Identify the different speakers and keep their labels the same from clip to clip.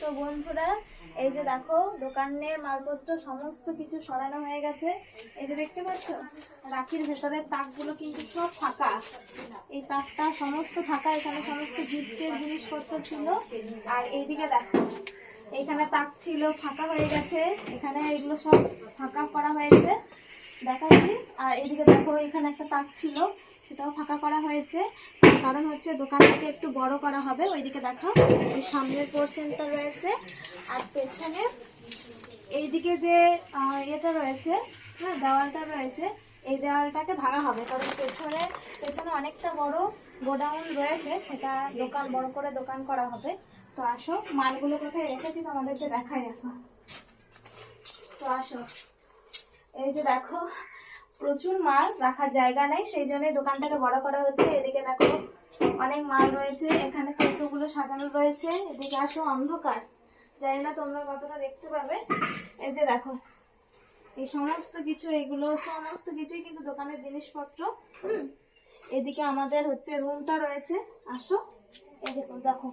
Speaker 1: তো বন্ধুরা এই যে দেখো দোকানের মালপত্র সমস্ত কিছু সরানো হয়ে গেছে। এই যে দেখতে পাচ্ছ রাখির ভেতরের তাকগুলো কিন্তু সব ফাঁকা, এই তাকটা সমস্ত ফাঁকা। এখানে সমস্ত গিফটের জিনিসপত্র ছিল। আর এইদিকে দেখো এইখানে তাক ছিল, ফাঁকা হয়ে গেছে। এখানে এগুলো সব ফাঁকা করা হয়েছে দেখাচ্ছি। আর এদিকে দেখো এখানে একটা তাক ছিল, সেটাও ফাঁকা করা হয়েছে। তার কারণ হচ্ছে দোকানটাকে একটু বড় করা হবে। ওইদিকে দেখো ওই সামনের পোর্শনটা রয়েছে, আর পেছনে এইদিকে যে এটা রয়েছে, হ্যাঁ দেওয়ালটা রয়েছে, এই দেওয়ালটাকে ভাঙা হবে। কারণ পেছনে অনেকটা বড় গোডাউন রয়েছে, সেটা দোকান বড় করে দোকান করা হবে। তো আসো মালগুলো কোথায় রেখেছি তোমাদেরকে দেখাই। আসো তো আসো, এই যে দেখো প্রচুর মাল, রাখার জায়গা নেই, সেই জন্যই দোকানটাকে বড় করা হচ্ছে। এদিকে দেখো অনেক মাল রয়েছে, এখানে কৌটোগুলো সাজানো রয়েছে। এদিকে আসো, অন্ধকার, জানি না তোমরা কতটা দেখতে পাবে। এই যে দেখো এই সমস্ত কিছু, এগুলো সমস্ত কিছুই কিন্তু দোকানের জিনিসপত্র। এদিকে আমাদের হচ্ছে রুমটা রয়েছে। আসো এই দেখো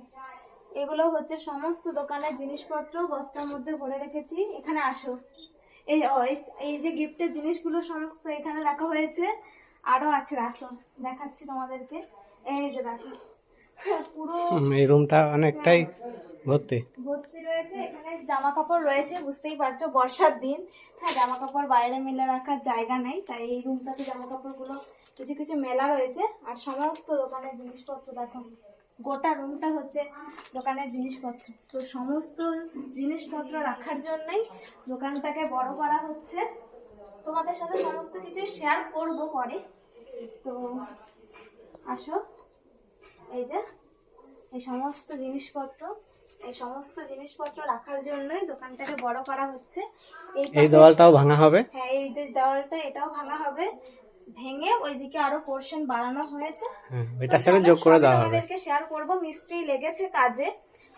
Speaker 1: এগুলো হচ্ছে সমস্ত দোকানের জিনিসপত্র, বস্তার মধ্যে ভরে রেখেছি। এখানে আসো, এই যে গিফটের জিনিসগুলো সমস্ত এখানে রাখা হয়েছে। আরো আছে, আসো দেখাচ্ছি তোমাদেরকে। এই যে দেখো পুরো
Speaker 2: এই রুমটা অনেকটাই ভর্তি
Speaker 1: রয়েছে। এখানে জামা কাপড় রয়েছে, বুঝতেই পারছো বর্ষার দিন, হ্যাঁ জামা কাপড় বাইরে মেলে রাখার জায়গা নেই, তাই এই রুমটাতে জামা কাপড় গুলো কিছু কিছু মেলা রয়েছে। আর সমস্ত দোকানের জিনিসপত্র দেখো, গোটা রুমটা হচ্ছে দোকানের জিনিসপত্র। তো সমস্ত জিনিসপত্র রাখার জন্যই দোকানটাকে বড় করা হচ্ছে। তোমাদের সাথে সমস্ত কিছু শেয়ার করব পরে। তো আসো, এই যে এই সমস্ত জিনিসপত্র রাখার জন্যই দোকানটাকে বড় করা হচ্ছে।
Speaker 2: এই দেওয়ালটাও ভাঙা হবে।
Speaker 1: হ্যাঁ এই যে দেওয়ালটা, এটাও ভাঙা হবে। ভেঙে ওইদিকে আরো পোর্শন বাড়ানো হয়েছে,
Speaker 2: এটার সাথে যোগ করে দেওয়া হবে।
Speaker 1: আমাদেরকে শেয়ার করব। মিস্ত্রি লেগেছে কাজে,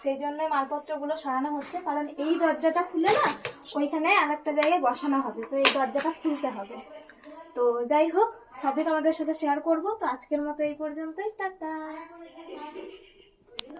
Speaker 1: সেই জন্য মালপত্রগুলো সরানো হচ্ছে। কারণ এই দরজাটা খুলে না ওইখানে আরেকটা জায়গায় বসানো হবে, তো এই দরজাটা খুলতে হবে। তো যাই হোক, সবই তোমাদের সাথে শেয়ার করব। তো আজকের মতো এই পর্যন্তই, টাটা।